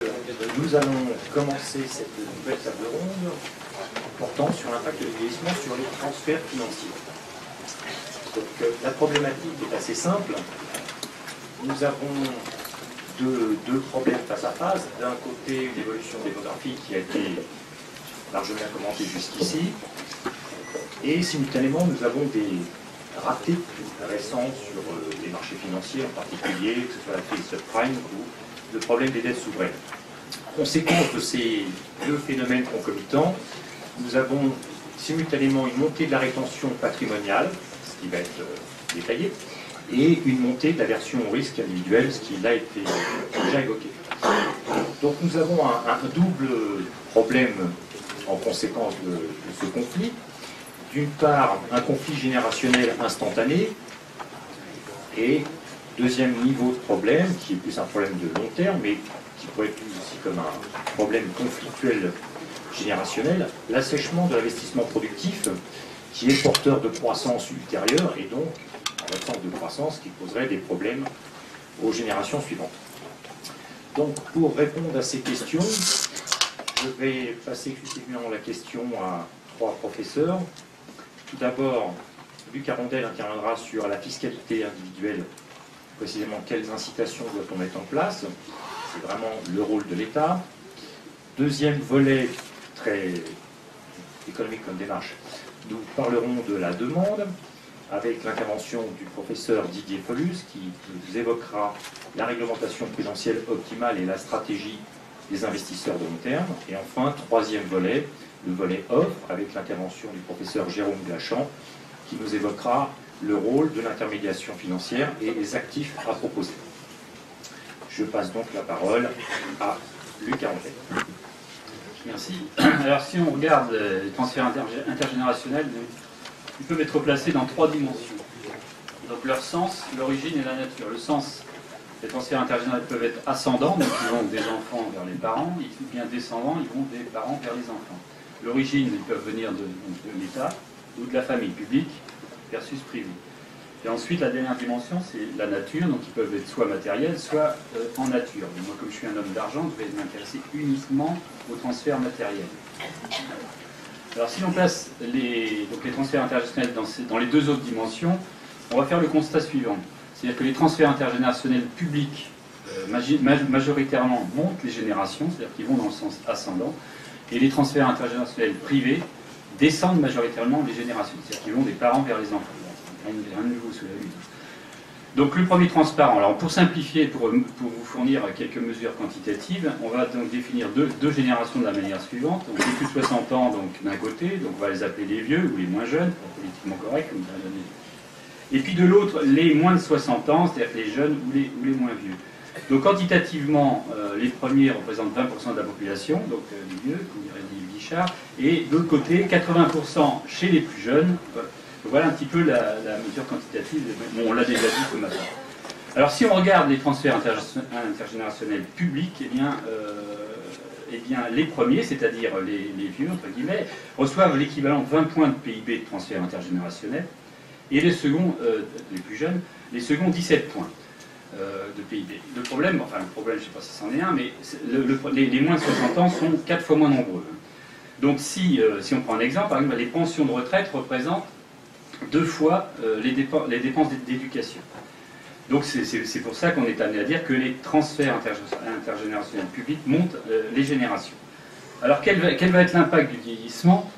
Nous allons commencer cette nouvelle table ronde portant sur l'impact du vieillissement sur les transferts financiers. Donc, la problématique est assez simple. Nous avons deux problèmes face à face. D'un côté, une évolution démographique qui a été largement commentée jusqu'ici. Et simultanément, nous avons des ratés récents sur les marchés financiers en particulier, que ce soit la crise subprime ou le problème des dettes souveraines. Conséquence de ces deux phénomènes concomitants, nous avons simultanément une montée de la rétention patrimoniale, ce qui va être détaillé, et une montée de l'aversion au risque individuel, ce qui a été déjà évoqué. Donc nous avons un double problème en conséquence de ce conflit. D'une part, un conflit générationnel instantané, et deuxième niveau de problème, qui est plus un problème de long terme, mais qui pourrait être vu aussi comme un problème conflictuel générationnel, l'assèchement de l'investissement productif, qui est porteur de croissance ultérieure, et donc, en l'absence de croissance, qui poserait des problèmes aux générations suivantes. Donc, pour répondre à ces questions, je vais passer exclusivement la question à trois professeurs. Tout d'abord, Luc Arondel interviendra sur la fiscalité individuelle, précisément quelles incitations doit-on mettre en place. C'est vraiment le rôle de l'État. Deuxième volet, très économique comme démarche, nous parlerons de la demande, avec l'intervention du professeur Didier Follus, qui vous évoquera la réglementation prudentielle optimale et la stratégie des investisseurs de long terme. Et enfin, troisième volet, le volet offre, avec l'intervention du professeur Jérôme Glachan, qui nous évoquera le rôle de l'intermédiation financière et les actifs à proposer. Je passe donc la parole à Luc Arondel. Merci. Alors si on regarde les transferts intergénérationnels, ils peuvent être placés dans trois dimensions. Donc leur sens, l'origine et la nature. Le sens, les transferts intergénérationnels peuvent être ascendants, donc ils vont des enfants vers les parents, ou bien descendants, ils vont des parents vers les enfants. L'origine, ils peuvent venir de l'État ou de la famille publique versus privée. Et ensuite, la dernière dimension, c'est la nature, donc ils peuvent être soit matériels, soit en nature. Et moi, comme je suis un homme d'argent, je vais m'intéresser uniquement aux transferts matériels. Alors, si on place les transferts intergénérationnels dans les deux autres dimensions, on va faire le constat suivant. C'est-à-dire que les transferts intergénérationnels publics, majoritairement, montent les générations, c'est-à-dire qu'ils vont dans le sens ascendant, et les transferts intergénérationnels privés descendent majoritairement les générations, c'est-à-dire qu'ils vont des parents vers les enfants. Rien de nouveau sous la lune. Donc le premier transparent, alors pour simplifier, pour vous fournir quelques mesures quantitatives, on va donc définir deux générations de la manière suivante. Donc les plus de 60 ans d'un côté, donc on va les appeler les vieux ou les moins jeunes, politiquement correct, comme dirait Daniel. Et puis de l'autre, les moins de 60 ans, c'est-à-dire les jeunes ou les moins vieux. Donc quantitativement, les premiers représentent 20% de la population, donc les vieux, comme dirait Guichard, et de l'autre côté, 80% chez les plus jeunes. Voilà un petit peu la mesure quantitative. Bon, on l'a déjà dit ce matin. Alors si on regarde les transferts intergénérationnels publics, eh bien les premiers, c'est-à-dire les vieux, entre guillemets, reçoivent l'équivalent de 20 points de PIB de transfert intergénérationnel, et les seconds, les plus jeunes, les seconds 17 points de PIB. Le problème, je ne sais pas si c'en est un, mais les moins de 60 ans sont 4 fois moins nombreux. Donc si on prend un exemple, par exemple, les pensions de retraite représentent 2 fois les dépenses d'éducation. Donc c'est pour ça qu'on est amené à dire que les transferts intergénérationnels publics montent les générations. Alors quel va être l'impact du vieillissement?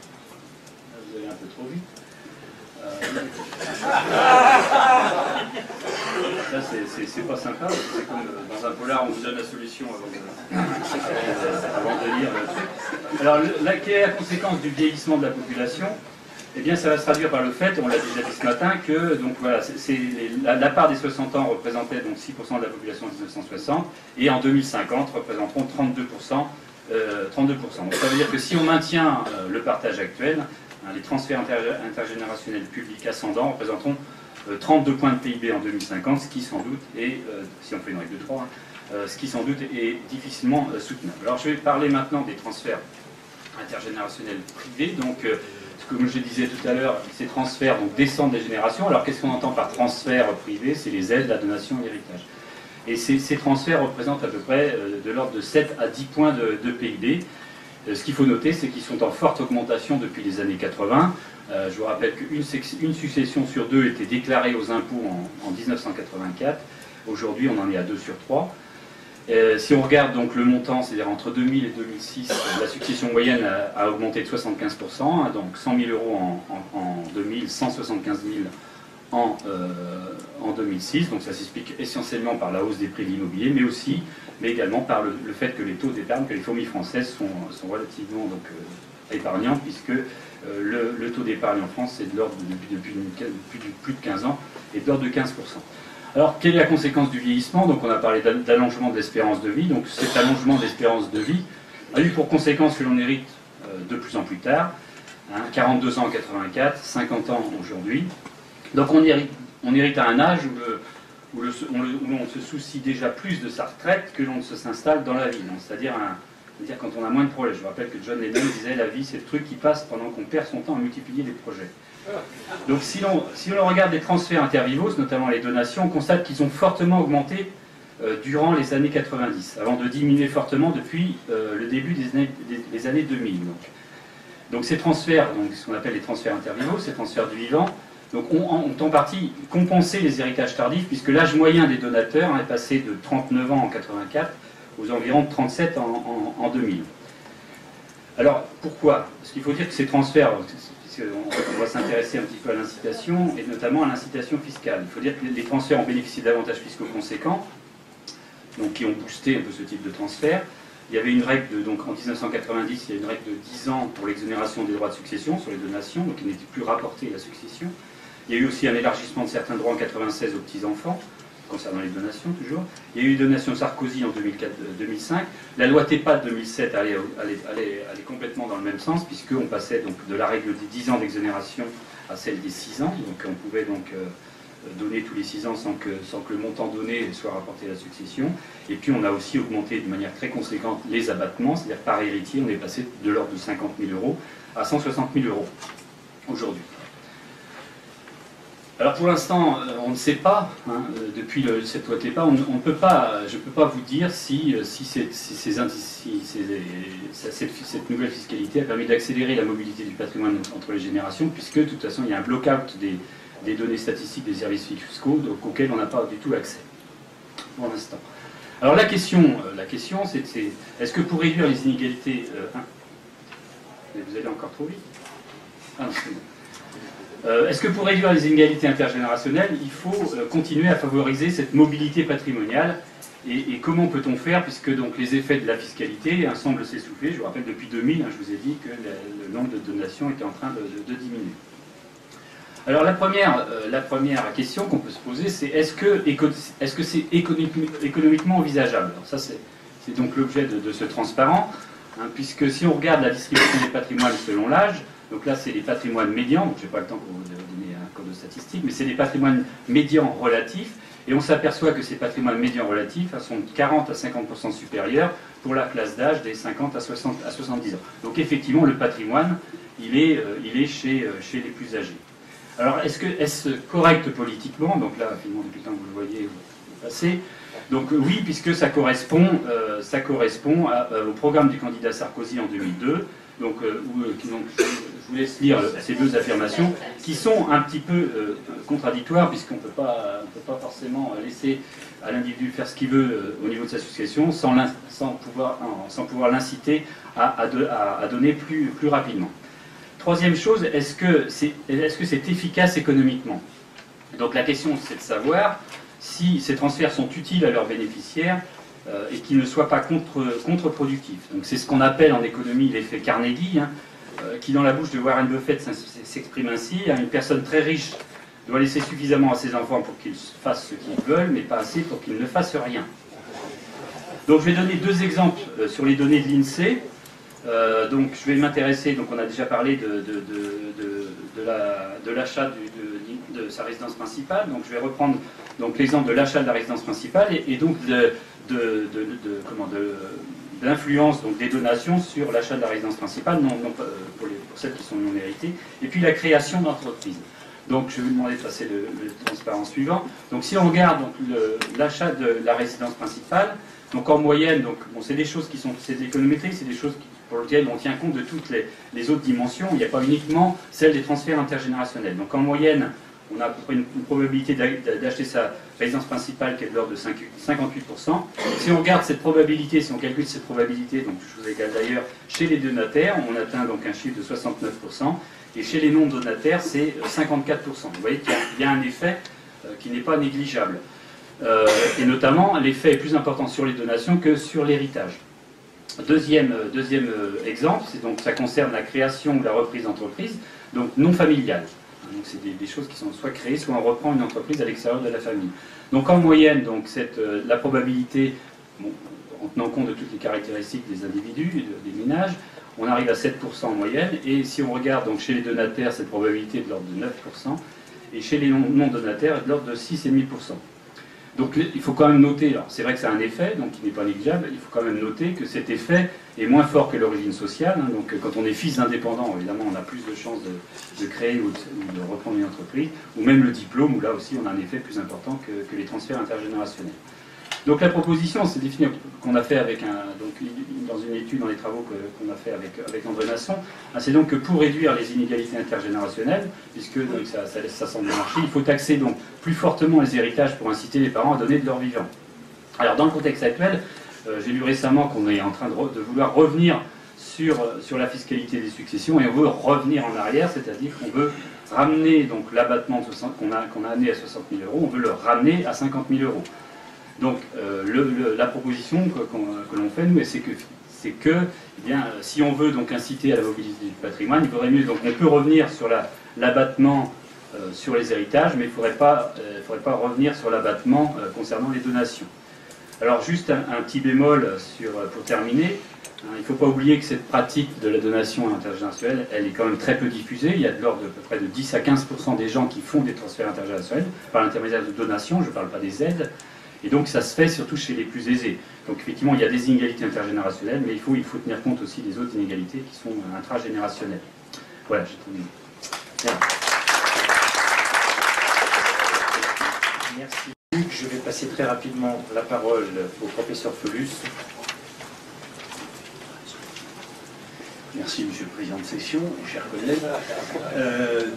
Vous allez un peu trop vite. Ça c'est pas sympa, c'est comme dans un polar, on vous donne la solution avant de lire le truc. Alors quelle est la conséquence du vieillissement de la population? Eh bien, ça va se traduire par le fait, on l'a déjà dit ce matin, que donc, voilà, la part des 60 ans représentait donc 6% de la population en 1960, et en 2050 représenteront 32%. 32%. Donc ça veut dire que si on maintient le partage actuel, les transferts intergénérationnels publics ascendants représenteront 32 points de PIB en 2050, ce qui sans doute est, si on fait une règle de 3, ce qui sans doute est difficilement soutenable. Alors je vais parler maintenant des transferts intergénérationnels privés. Donc, comme je disais tout à l'heure, ces transferts donc, descendent des générations. Alors qu'est-ce qu'on entend par transfert privé? C'est les aides, la donation et l'héritage. Et ces transferts représentent à peu près de l'ordre de 7 à 10 points de PIB. Ce qu'il faut noter, c'est qu'ils sont en forte augmentation depuis les années 80. Je vous rappelle qu'une succession sur 2 était déclarée aux impôts en 1984. Aujourd'hui, on en est à 2 sur 3. Si on regarde donc le montant, c'est-à-dire entre 2000 et 2006, la succession moyenne a augmenté de 75%, hein, donc 100 000 euros en 2000, 175 000 en 2006. Donc ça s'explique essentiellement par la hausse des prix de l'immobilier, mais également par le fait que les taux d'épargne, que les familles françaises sont relativement épargnantes, puisque le taux d'épargne en France, c'est de l'ordre, depuis plus de 15 ans, est de l'ordre de 15%. Alors, quelle est la conséquence du vieillissement? Donc, on a parlé d'allongement de l'espérance de vie. Donc, cet allongement de l'espérance de vie a eu pour conséquence que l'on hérite de plus en plus tard, hein, 42 ans en 84, 50 ans aujourd'hui. Donc, on hérite à un âge où l'on se soucie déjà plus de sa retraite que l'on ne s'installe dans la vie. C'est-à-dire quand on a moins de projets. Je vous rappelle que John Lennon disait « La vie, c'est le truc qui passe pendant qu'on perd son temps à multiplier les projets ». Donc si l'on regarde les transferts intervivos, notamment les donations, on constate qu'ils ont fortement augmenté durant les années 90, avant de diminuer fortement depuis le début des années 2000. Donc ces transferts, donc ce qu'on appelle les transferts intervivos, ces transferts du vivant, donc ont en partie compensé les héritages tardifs, puisque l'âge moyen des donateurs est passé de 39 ans en 84 aux environs de 37 en 2000. Alors pourquoi? Parce qu'il faut dire que ces transferts, on va s'intéresser un petit peu à l'incitation, et notamment à l'incitation fiscale. Il faut dire que les transferts ont bénéficié d'avantages fiscaux conséquents, donc qui ont boosté un peu ce type de transfert. Il y avait une règle, donc en 1990, il y a une règle de 10 ans pour l'exonération des droits de succession sur les donations, donc il n'était plus rapporté la succession. Il y a eu aussi un élargissement de certains droits en 1996 aux petits-enfants, concernant les donations toujours. Il y a eu les donations Sarkozy en 2004-2005. La loi TEPA de 2007 allait complètement dans le même sens, puisqu'on passait donc de la règle des 10 ans d'exonération à celle des 6 ans. Donc on pouvait donc donner tous les 6 ans sans que le montant donné soit rapporté à la succession. Et puis on a aussi augmenté de manière très conséquente les abattements, c'est-à-dire par héritier, on est passé de l'ordre de 50 000 euros à 160 000 euros aujourd'hui. Alors pour l'instant, on ne sait pas, hein, depuis cette loi TEPA, je ne peux pas vous dire si cette nouvelle fiscalité a permis d'accélérer la mobilité du patrimoine entre les générations, puisque de toute façon il y a un block-out des données statistiques des services fiscaux auxquels on n'a pas du tout accès pour l'instant. Alors la question c'est est-ce que pour réduire les inégalités... vous allez encore trop vite? Ah non, c'est bon. Est-ce que pour réduire les inégalités intergénérationnelles, il faut continuer à favoriser cette mobilité patrimoniale? Et comment peut-on faire, puisque donc les effets de la fiscalité semblent s'essouffler? Je vous rappelle, depuis 2000, je vous ai dit que le nombre de donations était en train de diminuer. Alors la première question qu'on peut se poser, c'est est-ce que c'est économiquement envisageable? Alors ça, c'est donc l'objet de ce transparent, hein, puisque si on regarde la distribution des patrimoines selon l'âge, donc là, c'est les patrimoines médians, donc je n'ai pas le temps pour vous donner un cours de statistiques, mais c'est des patrimoines médians relatifs, et on s'aperçoit que ces patrimoines médians relatifs sont de 40 à 50% supérieurs pour la classe d'âge des 50 à 70 ans. Donc effectivement, le patrimoine, il est chez les plus âgés. Alors, est-ce correct politiquement? Donc là, finalement, depuis le temps que vous le voyez, vous passez. Donc oui, puisque ça correspond au programme du candidat Sarkozy en 2002, donc, je vous laisse lire ces deux affirmations qui sont un petit peu contradictoires, puisqu'on ne peut pas forcément laisser à l'individu faire ce qu'il veut au niveau de sa succession sans pouvoir l'inciter à donner plus rapidement. Troisième chose, est-ce que c'est efficace économiquement? Donc la question, c'est de savoir si ces transferts sont utiles à leurs bénéficiaires et qu'ils ne soient pas contre-productifs. Donc c'est ce qu'on appelle en économie l'effet Carnegie, hein, qui dans la bouche de Warren Buffett s'exprime ainsi: une personne très riche doit laisser suffisamment à ses enfants pour qu'ils fassent ce qu'ils veulent, mais pas assez pour qu'ils ne fassent rien. Donc je vais donner deux exemples sur les données de l'INSEE. Donc je vais m'intéresser, donc on a déjà parlé de l'achat de sa résidence principale, donc je vais reprendre l'exemple de l'achat de la résidence principale et donc de l'influence des donations sur l'achat de la résidence principale, pour celles qui sont non méritées, et puis la création d'entreprises. Donc je vais vous demander de passer le transparent suivant. Donc si on regarde l'achat de la résidence principale, donc en moyenne, donc, bon, c'est des choses qui sont, c'est économétrique, c'est des choses pour lesquelles on tient compte de toutes les autres dimensions. Il n'y a pas uniquement celle des transferts intergénérationnels. Donc en moyenne, on a à peu près une probabilité d'acheter sa résidence principale qui est de l'ordre de 58%. Si on regarde cette probabilité, si on calcule cette probabilité, donc je vous égale d'ailleurs, chez les donataires, on atteint donc un chiffre de 69%, et chez les non-donataires, c'est 54%. Vous voyez qu'il y a un effet qui n'est pas négligeable. Et notamment, l'effet est plus important sur les donations que sur l'héritage. Deuxième exemple, donc ça concerne la création ou la reprise d'entreprise, donc non familiale. Donc c'est des choses qui sont soit créées, soit on reprend une entreprise à l'extérieur de la famille. Donc en moyenne, donc la probabilité, bon, en tenant compte de toutes les caractéristiques des individus et des ménages, on arrive à 7% en moyenne. Et si on regarde donc chez les donataires, cette probabilité est de l'ordre de 9%, et chez les non-donataires, est de l'ordre de 6,5%. Donc il faut quand même noter, alors c'est vrai que c'est un effet, donc qui n'est pas négligeable, il faut quand même noter que cet effet est moins fort que l'origine sociale. Hein, donc quand on est fils d'indépendant, évidemment on a plus de chances de créer ou de reprendre une entreprise, ou même le diplôme, où là aussi on a un effet plus important que les transferts intergénérationnels. Donc la proposition, c'est défini qu'on a fait avec dans une étude, dans les travaux qu'on a fait avec André Masson, c'est donc que pour réduire les inégalités intergénérationnelles, puisque donc, ça semble marcher, il faut taxer donc plus fortement les héritages pour inciter les parents à donner de leur vivant. Alors dans le contexte actuel, j'ai lu récemment qu'on est en train de vouloir revenir sur la fiscalité des successions, et on veut revenir en arrière, c'est-à-dire qu'on veut ramener donc l'abattement qu'on a amené à 60 000 €, on veut le ramener à 50 000 €. Donc la proposition que l'on fait, nous, c'est que eh bien, si on veut donc inciter à la mobilité du patrimoine, il faudrait mieux, donc on peut revenir sur l'abattement sur les héritages, mais il ne faudrait pas revenir sur l'abattement concernant les donations. Alors juste un petit bémol pour terminer, hein, il ne faut pas oublier que cette pratique de la donation intergénérationnelle, elle est quand même très peu diffusée. Il y a de l'ordre de peu près de 10 à 15% des gens qui font des transferts intergénérationnels par l'intermédiaire de donations, je ne parle pas des aides. Et donc ça se fait surtout chez les plus aisés. Donc effectivement, il y a des inégalités intergénérationnelles, mais il faut tenir compte aussi des autres inégalités qui sont intragénérationnelles. Voilà, j'ai terminé. Bien. Merci Luc. Je vais passer très rapidement la parole au professeur Felus. Merci Monsieur le Président de session, chers collègues.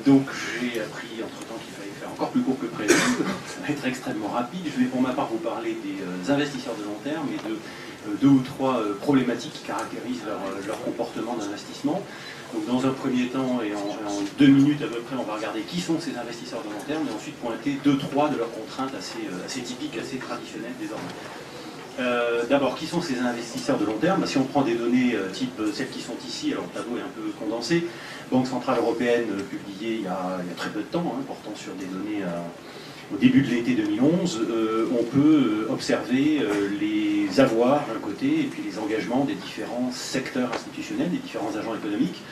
Donc j'ai appris entre-temps qu'il fallait faire encore plus court que prévu. Ça va être extrêmement rapide. Je vais pour ma part vous parler des investisseurs de long terme et de deux ou trois problématiques qui caractérisent leur comportement d'investissement. Donc dans un premier temps et en 2 minutes à peu près, on va regarder qui sont ces investisseurs de long terme et ensuite pointer 2-3 de leurs contraintes assez typiques, assez traditionnelles désormais. D'abord, qui sont ces investisseurs de long terme? Si on prend des données type celles qui sont ici, alors le tableau est un peu condensé, Banque Centrale Européenne publié il y a très peu de temps, hein, portant sur des données au début de l'été 2011, on peut observer les avoirs d'un côté et puis les engagements des différents secteurs institutionnels, des différents agents économiques,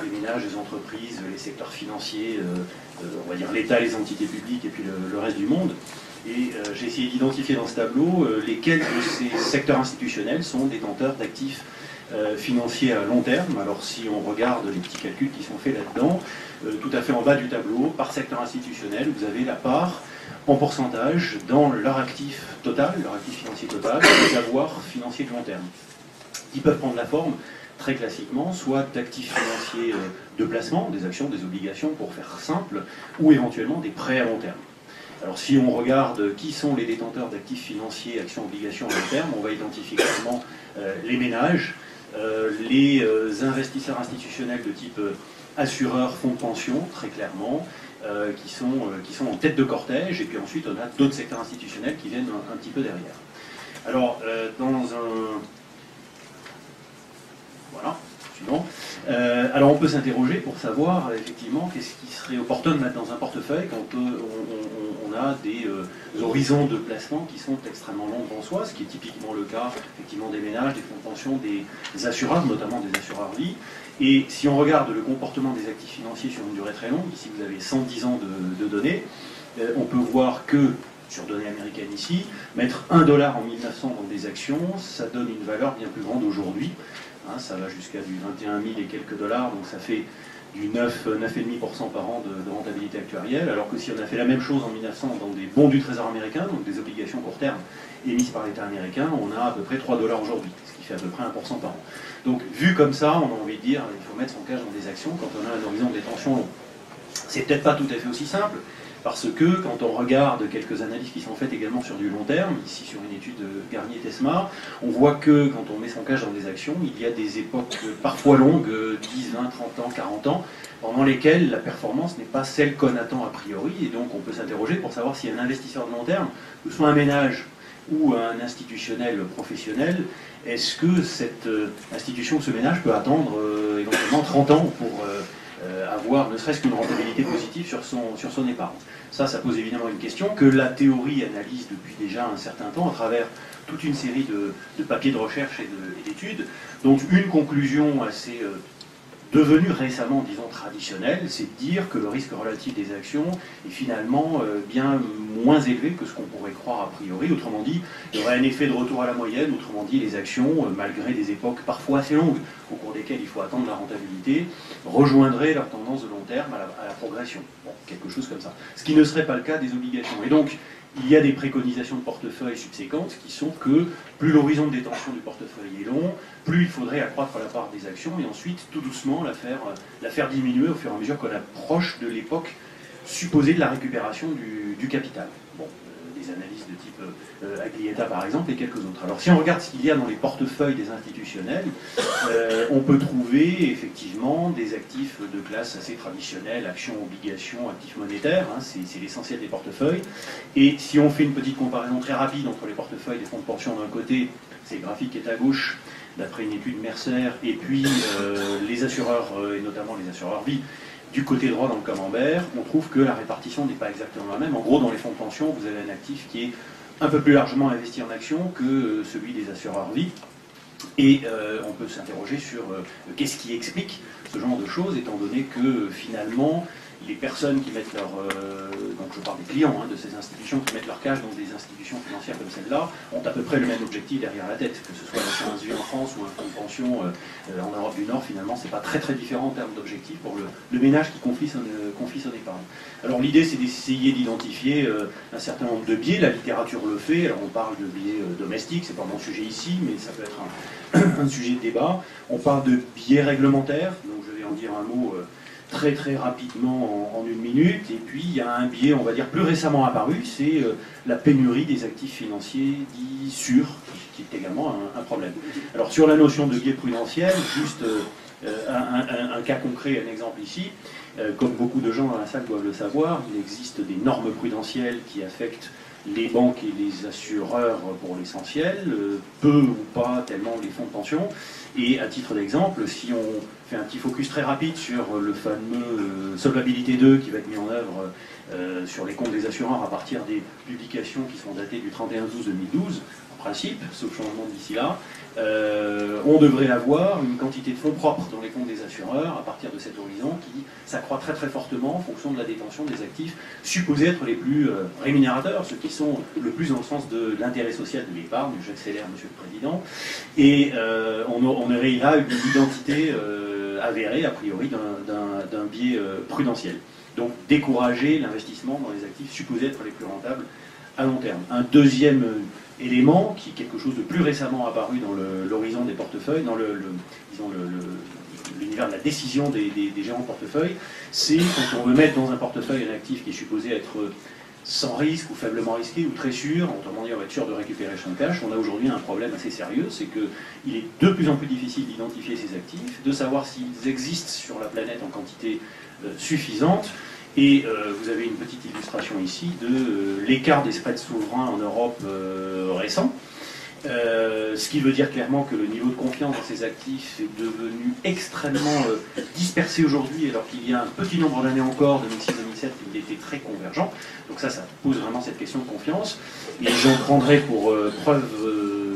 les ménages, les entreprises, les secteurs financiers, on va dire l'État, les entités publiques et puis le reste du monde. Et j'ai essayé d'identifier dans ce tableau lesquels de ces secteurs institutionnels sont détenteurs d'actifs financiers à long terme. Alors si on regarde les petits calculs qui sont faits là-dedans, tout à fait en bas du tableau, par secteur institutionnel, vous avez la part en pourcentage dans leur actif total, leur actif financier total, des avoirs financiers de long terme, qui peuvent prendre la forme très classiquement, soit d'actifs financiers de placement, des actions, des obligations pour faire simple, ou éventuellement des prêts à long terme. Alors si on regarde qui sont les détenteurs d'actifs financiers, actions, obligations à long terme, on va identifier clairement les ménages, les investisseurs institutionnels de type assureurs, fonds de pension, très clairement, qui sont en tête de cortège, et puis ensuite on a d'autres secteurs institutionnels qui viennent un petit peu derrière. Alors, voilà, suivant. Alors on peut s'interroger pour savoir effectivement qu'est-ce qui serait opportun de mettre dans un portefeuille quand on a des horizons de placement qui sont extrêmement longs en soi, ce qui est typiquement le cas effectivement des ménages, des fonds de pension, des assureurs, notamment des assureurs vie. Et si on regarde le comportement des actifs financiers sur une durée très longue, ici vous avez 110 ans de données, on peut voir que, sur données américaines ici, mettre $1 en 1900 dans des actions, ça donne une valeur bien plus grande aujourd'hui. hein, ça va jusqu'à du 21 000 et quelques dollars, donc ça fait du 9,5% par an de rentabilité actuarielle, alors que si on a fait la même chose en 1900 dans des bons du Trésor américain, donc des obligations court terme émises par l'État américain, on a à peu près 3 dollars aujourd'hui, ce qui fait à peu près 1% par an. Donc vu comme ça, on a envie de dire il faut mettre son cash dans des actions quand on a un horizon de détention long. C'est peut-être pas tout à fait aussi simple, parce que quand on regarde quelques analyses qui sont faites également sur du long terme, ici sur une étude de Garnier-Tesma, on voit que quand on met son cash dans des actions, il y a des époques parfois longues, 10, 20, 30 ans, 40 ans, pendant lesquelles la performance n'est pas celle qu'on attend a priori, et donc on peut s'interroger pour savoir si un investisseur de long terme, que ce soit un ménage ou un institutionnel professionnel, est-ce que cette institution ou ce ménage peut attendre éventuellement 30 ans pour avoir ne serait-ce qu'une rentabilité positive sur son épargne. Ça pose évidemment une question que la théorie analyse depuis déjà un certain temps à travers toute une série de papiers de recherche et d'études. Donc une conclusion assez devenue récemment, disons, traditionnelle, c'est de dire que le risque relatif des actions est finalement bien moins élevé que ce qu'on pourrait croire a priori. Autrement dit, il y aurait un effet de retour à la moyenne. Autrement dit, les actions, malgré des époques parfois assez longues, au cours desquelles il faut attendre la rentabilité, rejoindraient leur tendance de long terme à la progression. Bon, quelque chose comme ça. Ce qui ne serait pas le cas des obligations. Et donc, il y a des préconisations de portefeuille subséquentes qui sont que plus l'horizon de détention du portefeuille est long, plus il faudrait accroître la part des actions et ensuite, tout doucement, la faire diminuer au fur et à mesure qu'on approche de l'époque supposée de la récupération du capital. Bon, des analyses de type Aglietta par exemple et quelques autres. Alors si on regarde ce qu'il y a dans les portefeuilles des institutionnels, on peut trouver effectivement des actifs de classe assez traditionnelle, actions, obligations, actifs monétaires, hein, c'est l'essentiel des portefeuilles. Et si on fait une petite comparaison très rapide entre les portefeuilles des fonds de pension d'un côté, c'est le graphique qui est à gauche, d'après une étude Mercer, et puis les assureurs, et notamment les assureurs vie, du côté droit dans le camembert, on trouve que la répartition n'est pas exactement la même. En gros, dans les fonds de pension, vous avez un actif qui est un peu plus largement investi en actions que celui des assureurs vie. Et on peut s'interroger sur qu'est-ce qui explique ce genre de choses, étant donné que finalement, les personnes qui mettent leur... donc je parle des clients de ces institutions qui mettent leur cash dans des institutions financières comme celle-là, ont à peu près le même objectif derrière la tête, que ce soit l'assurance vie en France ou un fonds de pension en Europe du Nord, finalement, c'est pas très très différent en termes d'objectifs pour le ménage qui confie son épargne. Alors l'idée, c'est d'essayer d'identifier un certain nombre de biais, la littérature le fait, alors on parle de biais domestiques, c'est pas mon sujet ici, mais ça peut être un sujet de débat. On parle de biais réglementaires, donc je vais en dire un mot très très rapidement en une minute, et puis il y a un biais, on va dire, plus récemment apparu, c'est la pénurie des actifs financiers dits sûrs, qui est également un problème. Alors sur la notion de biais prudentiel, juste un cas concret, un exemple ici, comme beaucoup de gens dans la salle doivent le savoir, il existe des normes prudentielles qui affectent les banques et les assureurs pour l'essentiel, peu ou pas tellement les fonds de pension. Et à titre d'exemple, si on fait un petit focus très rapide sur le fameux Solvabilité 2 qui va être mis en œuvre sur les comptes des assureurs à partir des publications qui sont datées du 31/12/2012, en principe, sauf changement d'ici là, on devrait avoir une quantité de fonds propres dans les comptes des assureurs à partir de cet horizon qui s'accroît très très fortement en fonction de la détention des actifs supposés être les plus rémunérateurs, ceux qui sont le plus dans le sens de l'intérêt social de l'épargne, j'accélère Monsieur le Président, et on aurait là une identité avérée a priori d'un biais prudentiel. Donc décourager l'investissement dans les actifs supposés être les plus rentables à long terme. Un deuxième élément, qui est quelque chose de plus récemment apparu dans l'horizon des portefeuilles, dans l'univers de la décision des gérants de portefeuille, c'est quand on veut mettre dans un portefeuille un actif qui est supposé être sans risque ou faiblement risqué ou très sûr, autrement dit on va être sûr de récupérer son cash, on a aujourd'hui un problème assez sérieux, c'est qu'il est de plus en plus difficile d'identifier ces actifs, de savoir s'ils existent sur la planète en quantité suffisante. Et vous avez une petite illustration ici de l'écart des spreads souverains en Europe récent. Ce qui veut dire clairement que le niveau de confiance dans ces actifs est devenu extrêmement dispersé aujourd'hui, alors qu'il y a un petit nombre d'années encore, 2006-2007, il était très convergent. Donc ça pose vraiment cette question de confiance. Et j'en prendrai pour preuve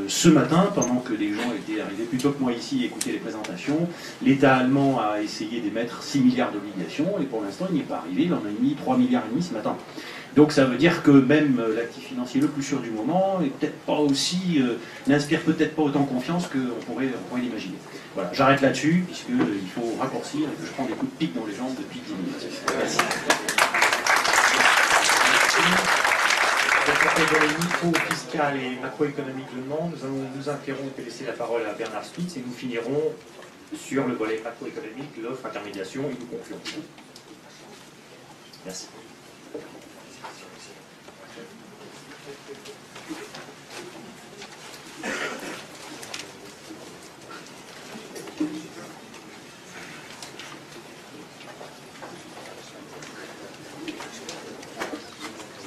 ce matin, pendant que des gens étaient arrivés plus tôt que moi ici et écoutaient les présentations, l'État allemand a essayé d'émettre 6 milliards d'obligations, et pour l'instant il n'y est pas arrivé, il en a mis 3,5 milliards ce matin. Donc ça veut dire que même l'actif financier le plus sûr du moment est peut-être pas aussi, n'inspire peut-être pas autant confiance qu'on pourrait l'imaginer. Voilà, j'arrête là-dessus, puisqu'il faut raccourcir et que je prends des coups de pique dans les jambes depuis 10 minutes. Merci. Pour les micro-fiscales et macroéconomiques de demande, nous allons nous interrompre et laisser la parole à Bernard Spitz et nous finirons sur le volet macroéconomique, l'offre, intermédiation et nous conclurons. Merci.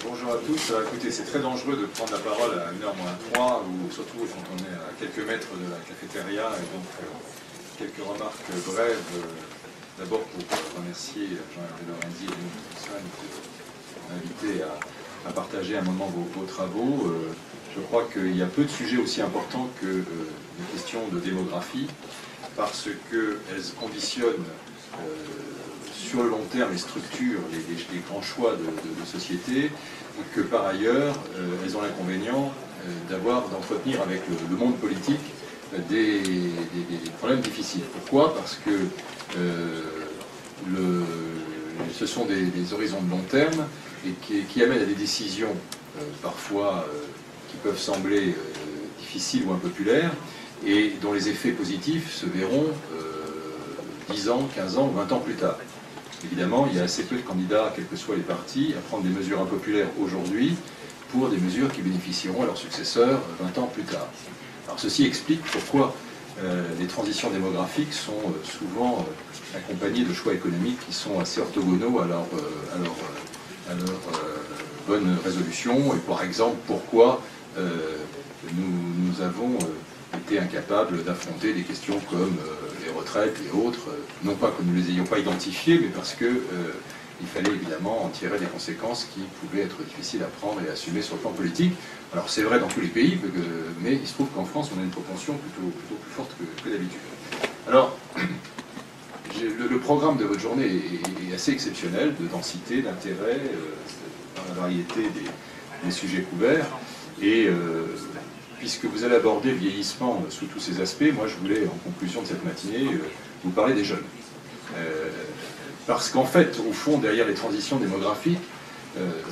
Bonjour à tous. Écoutez, c'est très dangereux de prendre la parole à 1h-3, ou surtout quand on est à quelques mètres de la cafétéria, et donc quelques remarques brèves. D'abord pour remercier Jean-Hervé Lorenzi et Léon Thompson de m'inviter à partager un moment vos travaux. Je crois qu'il y a peu de sujets aussi importants que les questions de démographie, parce qu'elles conditionnent sur le long terme et structurent les grands choix de société, et que par ailleurs, elles ont l'inconvénient d'entretenir avec le monde politique des problèmes difficiles. Pourquoi? Parce que ce sont des horizons de long terme et qui amènent à des décisions parfois qui peuvent sembler difficiles ou impopulaires et dont les effets positifs se verront 10 ans, 15 ans ou 20 ans plus tard. Évidemment, il y a assez peu de candidats, quels que soient les partis, à prendre des mesures impopulaires aujourd'hui pour des mesures qui bénéficieront à leurs successeurs 20 ans plus tard. Alors ceci explique pourquoi les transitions démographiques sont souvent accompagnées de choix économiques qui sont assez orthogonaux à leur bonne résolution, et par exemple pourquoi nous avons été incapables d'affronter des questions comme les retraites et autres, non pas que nous ne les ayons pas identifiées, mais parce qu'il fallait évidemment en tirer des conséquences qui pouvaient être difficiles à prendre et à assumer sur le plan politique. Alors c'est vrai dans tous les pays, mais il se trouve qu'en France on a une propension plutôt plus forte que d'habitude. Alors, le programme de votre journée est assez exceptionnel, de densité, d'intérêt, dans la variété des sujets couverts, et puisque vous allez aborder le vieillissement sous tous ses aspects, moi je voulais, en conclusion de cette matinée, vous parler des jeunes. Parce qu'en fait, au fond, derrière les transitions démographiques,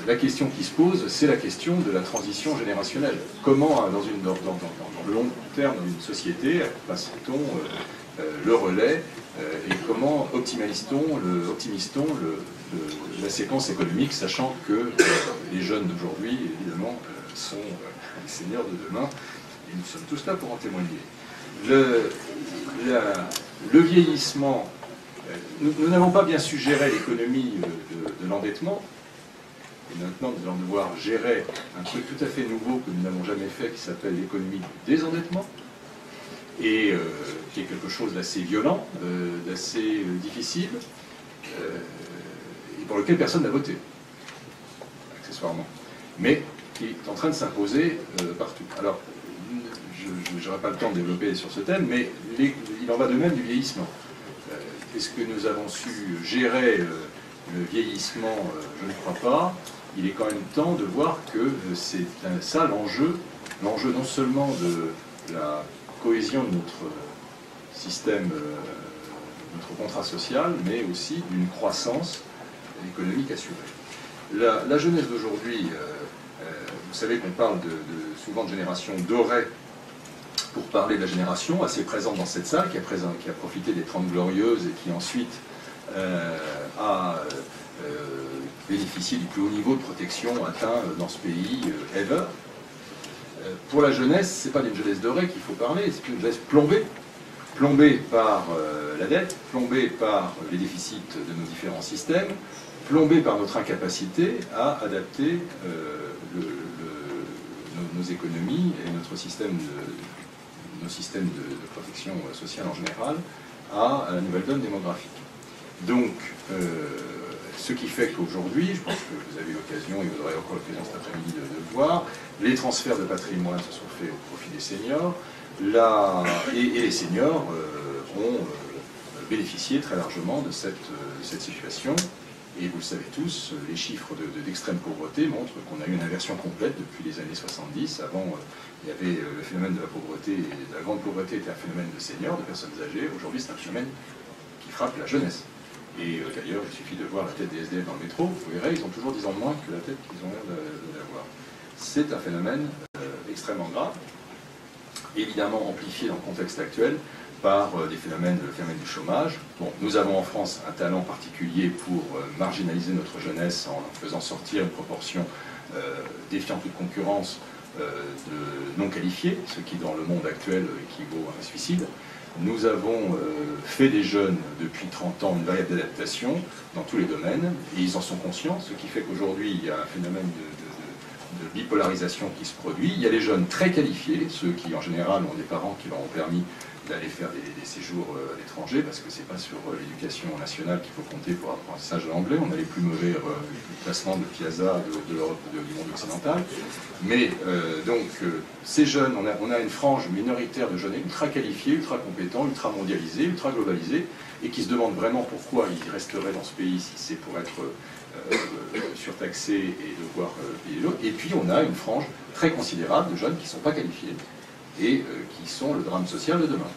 la question qui se pose, c'est la question de la transition générationnelle. Comment, dans le long terme, dans une société, passe-t-on le relais et comment optimise-t-on la séquence économique, sachant que les jeunes d'aujourd'hui, évidemment, sont les seniors de demain, et nous sommes tous là pour en témoigner. Le vieillissement, nous n'avons pas bien su gérer l'économie de l'endettement, et maintenant nous allons devoir gérer un truc tout à fait nouveau que nous n'avons jamais fait, qui s'appelle l'économie du désendettement, et qui est quelque chose d'assez violent, d'assez difficile, et pour lequel personne n'a voté, accessoirement, mais qui est en train de s'imposer partout. Alors, je n'aurai pas le temps de développer sur ce thème, mais il en va de même du vieillissement. Est-ce que nous avons su gérer le vieillissement? Je ne crois pas. Il est quand même temps de voir que c'est ça l'enjeu non seulement de la cohésion de notre système, notre contrat social, mais aussi d'une croissance économique assurée. La jeunesse d'aujourd'hui, vous savez qu'on parle souvent de génération dorée pour parler de la génération assez présente dans cette salle, qui a profité des 30 Glorieuses et qui ensuite a bénéficié du plus haut niveau de protection atteint dans ce pays ever. Pour la jeunesse, ce n'est pas d'une jeunesse dorée qu'il faut parler, c'est une jeunesse plombée par la dette, plombée par les déficits de nos différents systèmes, plombée par notre incapacité à adapter nos économies et nos systèmes de protection sociale en général à la nouvelle donne démographique. Donc, ce qui fait qu'aujourd'hui, je pense que vous avez l'occasion, et vous aurez encore l'occasion cet après-midi de le voir, les transferts de patrimoine se sont faits au profit des seniors, et les seniors ont bénéficié très largement de cette situation, Et vous le savez tous, les chiffres d'extrême pauvreté montrent qu'on a eu une inversion complète depuis les années 70. Avant, il y avait le phénomène de la pauvreté, et la grande pauvreté était un phénomène de seniors, de personnes âgées. Aujourd'hui, c'est un phénomène qui frappe la jeunesse. Et d'ailleurs, il suffit de voir la tête des SDF dans le métro, vous verrez, ils ont toujours 10 ans de moins que la tête qu'ils ont l'air d'avoir. C'est un phénomène extrêmement grave, évidemment amplifié dans le contexte actuel par le phénomène du chômage. Bon, nous avons en France un talent particulier pour marginaliser notre jeunesse en faisant sortir une proportion défiant toute concurrence de non qualifiés, ce qui dans le monde actuel équivaut à un suicide. Nous avons fait des jeunes depuis 30 ans une variable d'adaptation dans tous les domaines, et ils en sont conscients, ce qui fait qu'aujourd'hui il y a un phénomène de bipolarisation qui se produit. Il y a les jeunes très qualifiés, ceux qui en général ont des parents qui leur ont permis d'aller faire des séjours à l'étranger, parce que c'est pas sur l'éducation nationale qu'il faut compter pour l'apprentissage de l'anglais. On a les plus mauvais classements de Piazza de l'Europe du monde occidental. Mais ces jeunes, on a une frange minoritaire de jeunes ultra qualifiés, ultra compétents, ultra mondialisés, ultra globalisés, et qui se demandent vraiment pourquoi ils resteraient dans ce pays si c'est pour être surtaxés et devoir payer l'autre. Et puis on a une frange très considérable de jeunes qui ne sont pas qualifiés et qui sont le drame social de demain.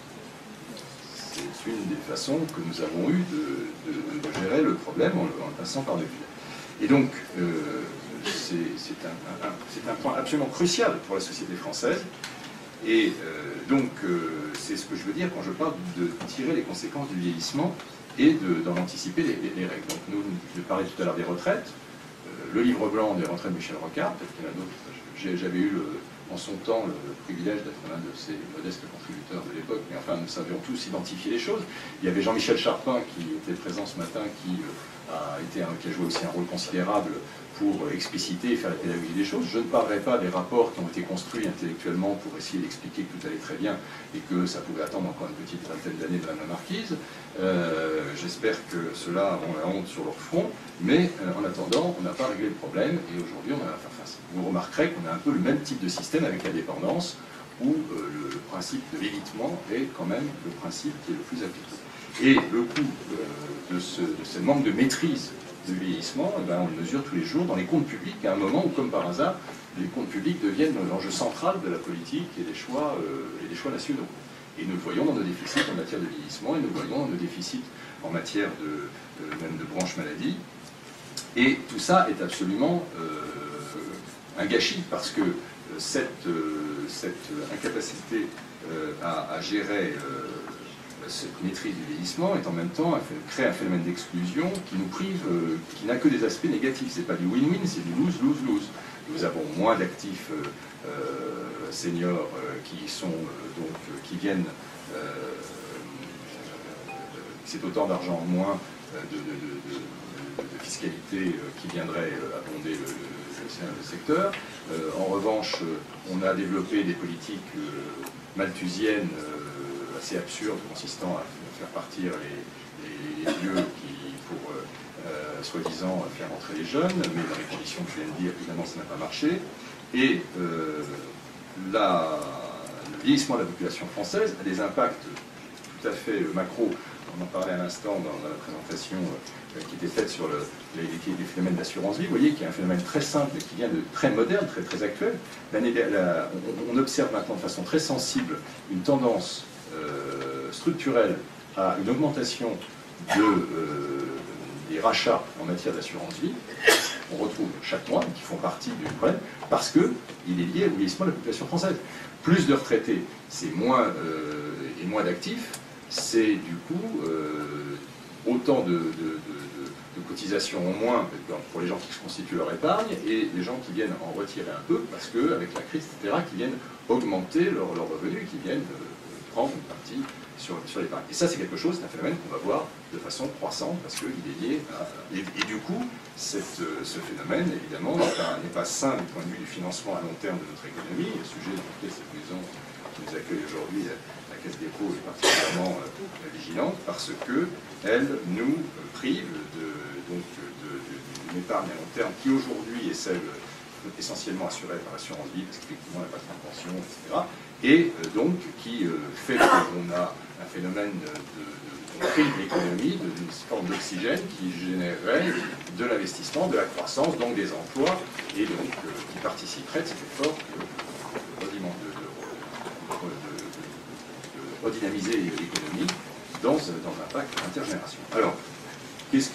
C'est une des façons que nous avons eues de gérer le problème en le passant par le fil. Et donc, c'est un point absolument crucial pour la société française. Et c'est ce que je veux dire quand je parle de tirer les conséquences du vieillissement et d'en anticiper les règles. Donc, je parlais tout à l'heure des retraites. Le livre blanc des retraites de Michel Rocard, peut-être qu'il y en a d'autres. J'avais eu en son temps le privilège d'être l'un de ces modestes contributeurs de l'époque, mais enfin nous savions tous identifier les choses. Il y avait Jean-Michel Charpin qui était présent ce matin, qui a joué aussi un rôle considérable pour expliciter et faire la pédagogie des choses. Je ne parlerai pas des rapports qui ont été construits intellectuellement pour essayer d'expliquer que tout allait très bien et que ça pouvait attendre encore une petite vingtaine d'années de Madame la Marquise. J'espère que ceux-là ont la honte sur leur front, mais en attendant, on n'a pas réglé le problème et aujourd'hui on a à faire face. Vous remarquerez qu'on a un peu le même type de système avec la dépendance, où le principe de l'évitement est quand même le principe qui est le plus appliqué. Et le coût de ce manque de maîtrise du vieillissement, on le mesure tous les jours dans les comptes publics, à un moment où, comme par hasard, les comptes publics deviennent l'enjeu central de la politique et des choix nationaux. Et nous le voyons dans nos déficits en matière de vieillissement, et nous le voyons dans nos déficits en matière même de branche maladie. Et tout ça est absolument un gâchis, parce que cette incapacité à gérer cette maîtrise du vieillissement est en même temps crée un phénomène d'exclusion qui nous prive, qui n'a que des aspects négatifs. C'est pas du win-win, c'est du lose-lose-lose. Nous avons moins d'actifs seniors qui viennent, c'est autant d'argent en moins de fiscalité qui viendrait abonder le secteur. En revanche, on a développé des politiques malthusiennes assez absurdes, consistant à faire partir les vieux pour soi-disant faire entrer les jeunes, mais dans les conditions que je viens de dire, évidemment, ça n'a pas marché. Et le vieillissement de la population française a des impacts tout à fait macro. On en parlait à l'instant dans la présentation qui était faite sur les phénomènes d'assurance vie. Vous voyez qu'il y a un phénomène très simple qui vient de très moderne, très actuel. On observe maintenant de façon très sensible une tendance structurelle à une augmentation des rachats en matière d'assurance vie. On retrouve chaque mois, qui font partie du problème, parce qu'il est lié au vieillissement de la population française. Plus de retraités, c'est moins et moins d'actifs, c'est du coup autant de cotisations en moins pour les gens qui se constituent leur épargne et les gens qui viennent en retirer un peu parce qu'avec la crise, etc., qui viennent augmenter leurs revenus, qui viennent prendre une partie sur l'épargne. Et ça, c'est quelque chose, c'est un phénomène qu'on va voir de façon croissante parce qu'il est lié à... Et du coup, ce phénomène, évidemment, n'est pas sain du point de vue du financement à long terme de notre économie. Le sujet dans lequel cette maison qui nous accueille aujourd'hui, la Caisse des dépôts, est particulièrement vigilante parce qu'elle nous prive d'une épargne à long terme qui aujourd'hui est celle essentiellement assurée par l'assurance vie, parce qu'effectivement, elle n'a pas de pension, etc. Et donc qui fait qu'on a un phénomène prive l'économie d'une forme d'oxygène qui générerait de l'investissement, de la croissance, donc des emplois, et donc qui participerait de cet effort de redynamiser l'économie dans un pacte intergénérationnel. Alors, qu'est-ce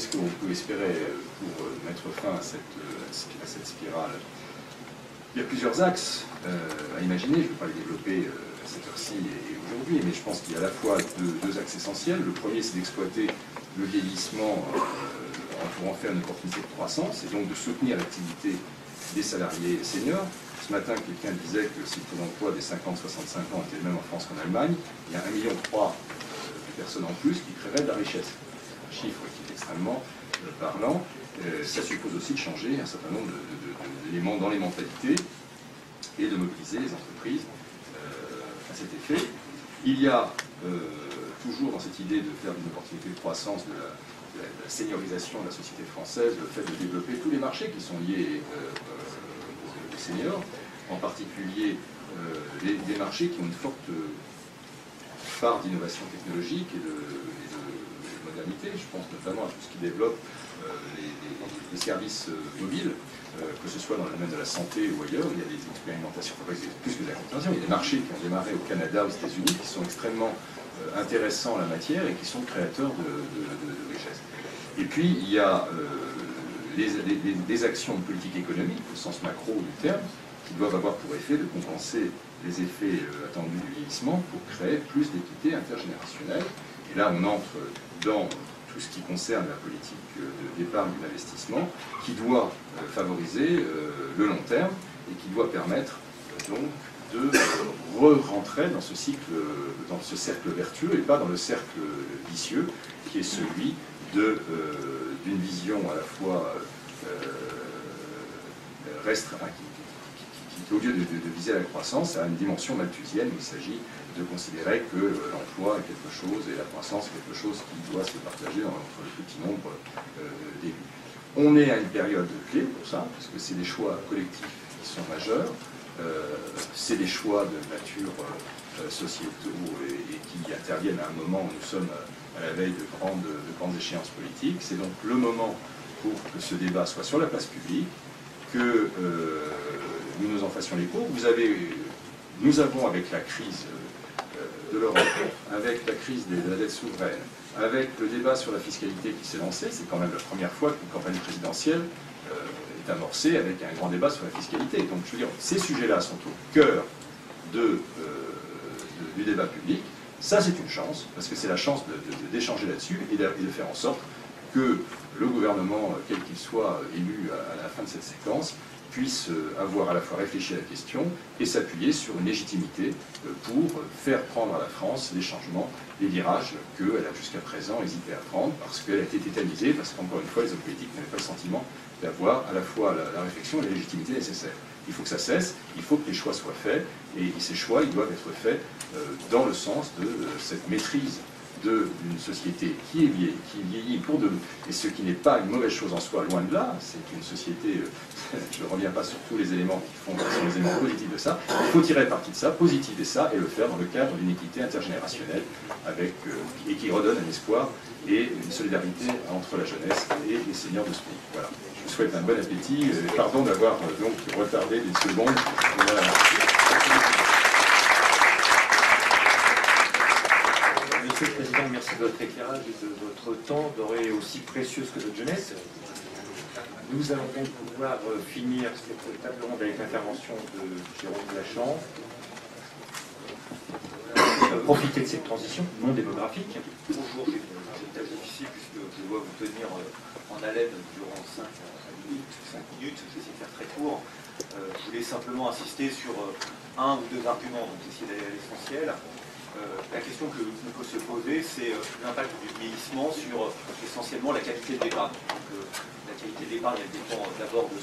qu'on peut espérer pour mettre fin à cette spirale? Il y a plusieurs axes à imaginer, je ne vais pas les développer à cette heure-ci et aujourd'hui, mais je pense qu'il y a à la fois deux axes essentiels. Le premier, c'est d'exploiter le vieillissement pour en faire une opportunité de croissance, et donc de soutenir l'activité des salariés seniors. Ce matin, quelqu'un disait que si le taux d'emploi des 50-65 ans était le même en France qu'en Allemagne, il y a 1,3 million de personnes en plus qui créeraient de la richesse. Un chiffre qui est extrêmement parlant. Ça suppose aussi de changer un certain nombre d'éléments dans les mentalités et de mobiliser les entreprises à cet effet. Il y a toujours dans cette idée de faire une opportunité de croissance de la seniorisation de la société française, le fait de développer tous les marchés qui sont liés aux seniors, en particulier des marchés qui ont une forte part d'innovation technologique et de modernité. Je pense notamment à tout ce qui développe les services mobiles, que ce soit dans le domaine de la santé ou ailleurs. Il y a des expérimentations, plus que de la compétition, il y a des marchés qui ont démarré au Canada, aux États-Unis, qui sont extrêmement intéressants en la matière et qui sont créateurs de richesses. Et puis, il y a des actions de politique économique, au sens macro du terme, qui doivent avoir pour effet de compenser les effets attendus du vieillissement pour créer plus d'équité intergénérationnelle. Et là, on entre dans tout ce qui concerne la politique d'épargne et d'investissement, qui doit favoriser le long terme et qui doit permettre donc de re-rentrer dans ce cycle, dans ce cercle vertueux et pas dans le cercle vicieux qui est celui d'une vision à la fois restreinte, qui, au lieu de viser la croissance, a une dimension malthusienne où il s'agit de considérer que l'emploi est quelque chose et la croissance est quelque chose qui doit se partager entre le petit nombre d'élus. On est à une période clé pour ça, parce que c'est des choix collectifs qui sont majeurs, c'est des choix de nature sociétaux et qui interviennent à un moment où nous sommes à la veille de grandes échéances politiques. C'est donc le moment pour que ce débat soit sur la place publique, que nous nous en fassions l'écho. Nous avons, avec la crise de l'Europe, avec la crise de la dette souveraine, avec le débat sur la fiscalité qui s'est lancé, c'est quand même la première fois qu'une campagne présidentielle est amorcée avec un grand débat sur la fiscalité. Donc je veux dire, ces sujets-là sont au cœur du débat public. Ça, c'est une chance, parce que c'est la chance d'échanger là-dessus et de faire en sorte que le gouvernement, quel qu'il soit élu à la fin de cette séquence, puisse avoir à la fois réfléchi à la question et s'appuyer sur une légitimité pour faire prendre à la France les changements, les virages qu'elle a jusqu'à présent hésité à prendre, parce qu'elle a été tétanisée, parce qu'encore une fois, les hommes politiques n'avaient pas le sentiment d'avoir à la fois la réflexion et la légitimité nécessaires. Il faut que ça cesse, il faut que les choix soient faits, et ces choix, ils doivent être faits dans le sens de cette maîtrise d'une société qui vieillit pour de nous. Et ce qui n'est pas une mauvaise chose en soi, loin de là, c'est une société, je ne reviens pas sur tous les éléments qui sont les éléments positifs de ça, il faut tirer parti de ça, positiver ça, et le faire dans le cadre d'une équité intergénérationnelle, et qui redonne un espoir et une solidarité entre la jeunesse et les seniors de ce pays. Voilà. Je vous souhaite un bon appétit, pardon d'avoir donc retardé d'une seconde. Monsieur le Président, merci de votre éclairage et de votre temps, denrée aussi précieuse que notre jeunesse. Nous allons donc pouvoir finir cette table ronde avec l'intervention de Jérôme Lachan. Profiter de cette transition non démographique. Bonjour, c'est une tâche difficile puisque je dois vous tenir en haleine durant 5 minutes. Je vais essayer de faire très court. Je voulais simplement insister sur un ou deux arguments, donc essayer d'aller à l'essentiel. La question que l'on peut se poser, c'est l'impact du vieillissement sur essentiellement la qualité de l'épargne. La qualité de l'épargne, elle dépend d'abord des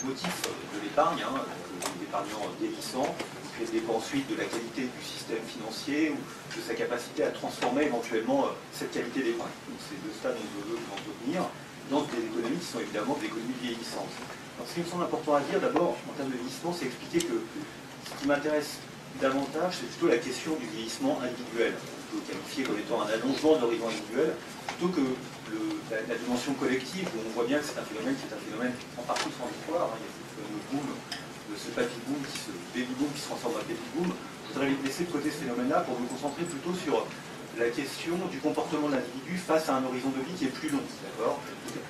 motifs de l'épargne, des épargnants vieillissants, puis elle dépend ensuite de la qualité du système financier ou de sa capacité à transformer éventuellement cette qualité d'épargne. Donc c'est de ça dont je veux vous en revenir dans des économies qui sont évidemment des économies vieillissantes. Alors, ce qui me semble important à dire d'abord en termes de vieillissement, c'est expliquer que ce qui m'intéresse davantage, c'est plutôt la question du vieillissement individuel. On peut qualifier comme étant un allongement de l'horizon individuel, plutôt que la dimension collective, où on voit bien que c'est un phénomène qui est un phénomène en partie transitoire. Il y a ce boom, ce baby boom qui se transforme en baby boom. Je voudrais laisser de côté ce phénomène-là pour me concentrer plutôt sur la question du comportement de l'individu face à un horizon de vie qui est plus long.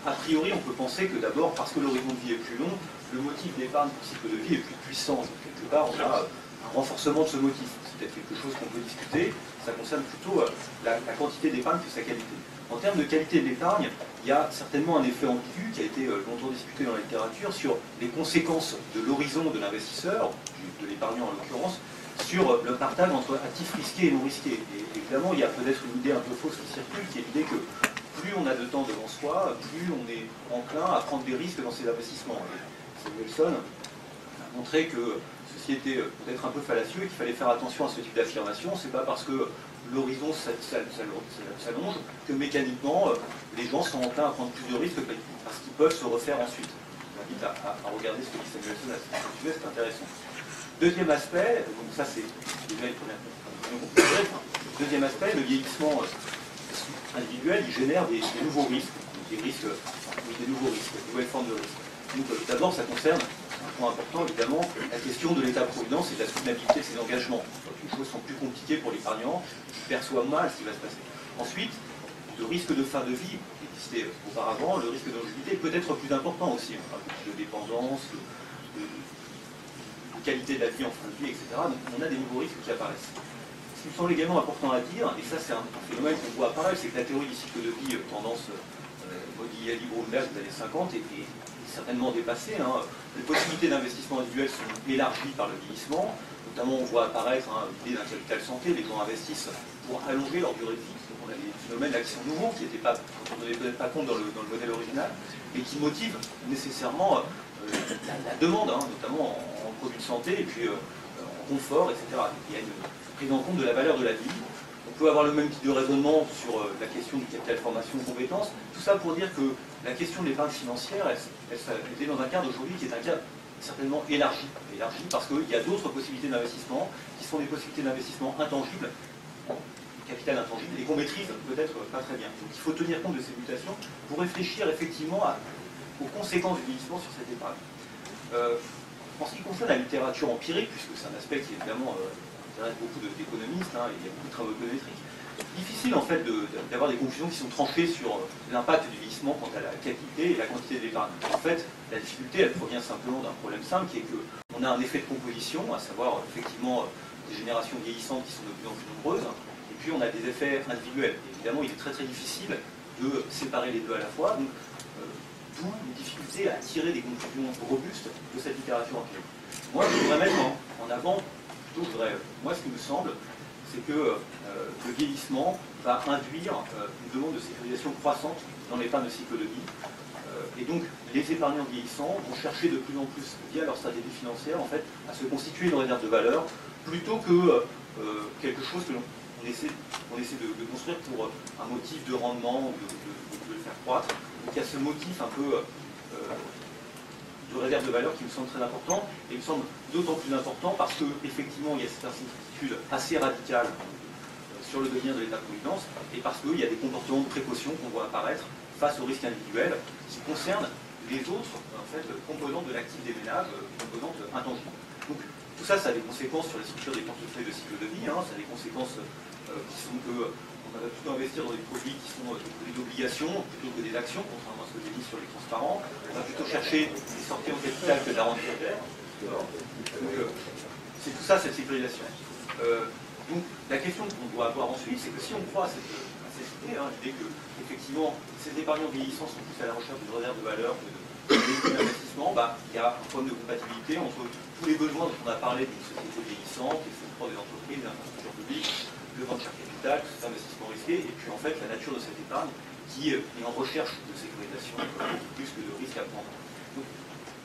A priori, on peut penser que d'abord, parce que l'horizon de vie est plus long, le motif d'épargne du cycle de vie est plus puissant. Donc, quelque part, on a un renforcement de ce motif. C'est peut-être quelque chose qu'on peut discuter. Ça concerne plutôt la quantité d'épargne que sa qualité. En termes de qualité de l'épargne, il y a certainement un effet ambigu qui a été longtemps discuté dans la littérature sur les conséquences de l'horizon de l'investisseur, de l'épargnant en l'occurrence, sur le partage entre actifs risqués et non risqués. Et évidemment, il y a peut-être une idée un peu fausse qui circule, qui est l'idée que plus on a de temps devant soi, plus on est enclin à prendre des risques dans ses investissements. Et Samuelson a montré que ceci était peut-être un peu fallacieux et qu'il fallait faire attention à ce type d'affirmation. C'est pas parce que l'horizon s'allonge que mécaniquement les gens sont enclins à prendre plus de risques parce qu'ils peuvent se refaire ensuite. Je vous invite à regarder ce que dit Samuelson à ce sujet, c'est intéressant. Deuxième aspect, donc ça c'est déjà une première conclusion. Deuxième aspect, le vieillissement individuel, il génère des nouveaux risques, des nouvelles formes de risques. Donc d'abord, ça concerne un point important, évidemment, la question de l'état-providence et de la soutenabilité de ses engagements. Donc, les choses sont plus compliquées pour l'épargnant, qui perçoit mal ce qui va se passer. Ensuite, le risque de fin de vie, qui existait auparavant, le risque de longévité peut être plus important aussi. On parle de dépendance, de qualité de la vie en fin de vie, etc. Donc on a des nouveaux risques qui apparaissent. Ce qui me semble également important à dire, et ça c'est un phénomène qu'on voit apparaître, c'est que la théorie du cycle de vie, tendance Modigliani-Broomberg des années 50, est certainement dépassée. Les possibilités d'investissement individuel sont élargies par le vieillissement. Notamment, on voit apparaître l'idée d'un capital santé. Les gens investissent pour allonger leur durée de vie. Donc on a des phénomènes là qui sont nouveaux, qui n'étaient pas, on ne tenait peut-être pas compte dans le modèle original, mais qui motivent nécessairement la demande, notamment en produits de santé, et puis en confort, etc. Il y a une prise en compte de la valeur de la vie. On peut avoir le même type de raisonnement sur la question du capital formation compétences. Tout ça pour dire que la question de l'épargne financière, elle est dans un cadre aujourd'hui qui est un cadre certainement élargi parce qu'il y a d'autres possibilités d'investissement qui sont des possibilités d'investissement intangibles, capital intangible, et qu'on maîtrise peut-être pas très bien. Donc il faut tenir compte de ces mutations pour réfléchir effectivement aux conséquences du vieillissement sur cette épargne. En ce qui concerne la littérature empirique, puisque c'est un aspect qui évidemment intéresse beaucoup d'économistes, il y a beaucoup de travaux économétriques, difficile en fait d'avoir des conclusions qui sont tranchées sur l'impact du vieillissement quant à la qualité et la quantité de l'épargne. En fait, la difficulté, elle provient simplement d'un problème simple qui est qu'on a un effet de composition, à savoir effectivement des générations vieillissantes qui sont de plus en plus nombreuses, et puis on a des effets individuels. Et évidemment, il est très très difficile de séparer les deux à la fois. Donc, d'où une difficulté à tirer des conclusions robustes de cette littérature empirique. Moi, je voudrais mettre en avant, moi, ce qui me semble, c'est que le vieillissement va induire une demande de sécurisation croissante dans l'épargne de cycle de vie. Et donc, les épargnants vieillissants vont chercher de plus en plus, via leur stratégie financière, en fait, à se constituer une réserve de valeur, plutôt que quelque chose que l'on essaie de construire pour un motif de rendement ou de le faire croître. Donc il y a ce motif un peu de réserve de valeur qui me semble très important, et il me semble d'autant plus important parce qu'effectivement il y a cette incertitude assez radicale sur le devenir de l'état-providence, et parce qu'il y a des comportements de précaution qu'on voit apparaître face aux risques individuels qui concernent les autres composantes de l'actif des ménages, composantes intangibles. Donc tout ça, ça a des conséquences sur les structures des portefeuilles de cycle de vie, ça a des conséquences qui sont que on va plutôt investir dans des produits qui sont des obligations plutôt que des actions, contrairement à ce que j'ai dit sur les transparents. On va plutôt chercher des sorties en capital que de la rente monétaire. C'est tout ça, cette sécurisation. Donc la question qu'on doit avoir ensuite, c'est que si on croit à cette idée, l'idée que effectivement ces épargnants vieillissants sont plus à la recherche d'une réserve de valeur que d'investissement, il y a un problème de compatibilité entre tous les besoins dont on a parlé d'une société vieillissante, les fonds des entreprises, des infrastructures publiques, le venture capital, tout cet investissement risqué, et puis en fait la nature de cette épargne qui est en recherche de sécurisation plus que de risque à prendre. Donc,